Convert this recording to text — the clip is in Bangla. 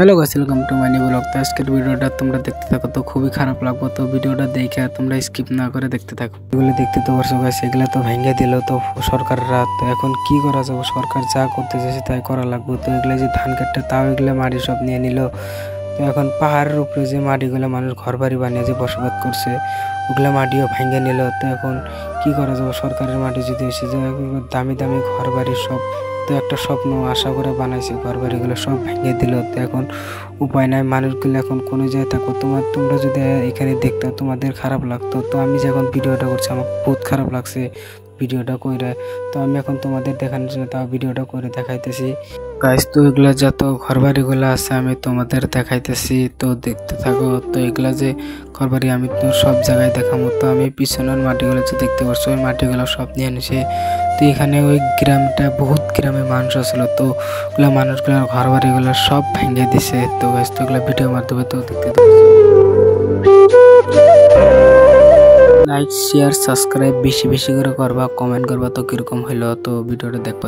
Hello guys, welcome to my new blog. तो আজকের ভিডিওটা তোমরা দেখতে থাকো, তো খুবই খারাপ লাগবে। তো ভিডিওটা দেখে তোমরা স্কিপ না করে দেখতে থাকো। এগুলো দেখতে তো পারছো গাইস, এগুলা তো ভেঙে দিল তো সরকাররা। তো এখন কি করা যাবে, সরকার যা করতে চাইছে তাই করা লাগবে। তো এগুলো যে ধান কাটতে, তাও এগুলো মাটি সব নিয়ে নিল। তো এখন পাহাড়ের উপরে যে মাটিগুলো মানুষ ঘর বাড়ি বানিয়ে যে বসবাস করছে, ওগুলো মাটিও ভেঙে নিল। তো এখন কি করা যাবে, সরকারের মাটি যদি এসে যায়, দামি দামি ঘর বাড়ি সব তো একটা স্বপ্ন আশা করে বানাইছে, ঘর বাড়িগুলো সব ভেঙে দিল। তো এখন উপায় নাই, মানুষগুলো এখন কোনো জায়গায় থাকো। তোমরা যদি এখানে দেখতে তোমাদের খারাপ লাগতো। তো আমি যখন ভিডিওটা করছি আমার বহুত খারাপ লাগছে ভিডিওটা করে। তো আমি এখন তোমাদের দেখানোর জন্য তাও ভিডিওটা করে দেখাইতেছি গাইস। তো এগুলা যত ঘরবাড়িগুলো আছে আমি তোমাদের দেখাইতেছি, তো দেখতে থাকো। তো এগুলা যে ঘরবাড়ি আমি তো সব জায়গায় দেখাবো। তো আমি পিছনের মাটিগুলো যে দেখতে পাচ্ছ, ওই মাটিগুলো সব নিয়ে নিছে। তো এখানে ওই গ্রামটা বহুত গ্রামে মানুষ আসলো, তো ওগুলা মানুষগুলোর ঘরবাড়িগুলো সব ভেঙে দিছে। তো গাইস, তো এগুলা ভিডিওর মাধ্যমে তো দেখতে লাইক শেয়ার সাবস্ক্রাইব বেশি বেশি করে করবা, কমেন্ট করবা তো কিরকম হইলো। তো ভিডিওটা দেখবা।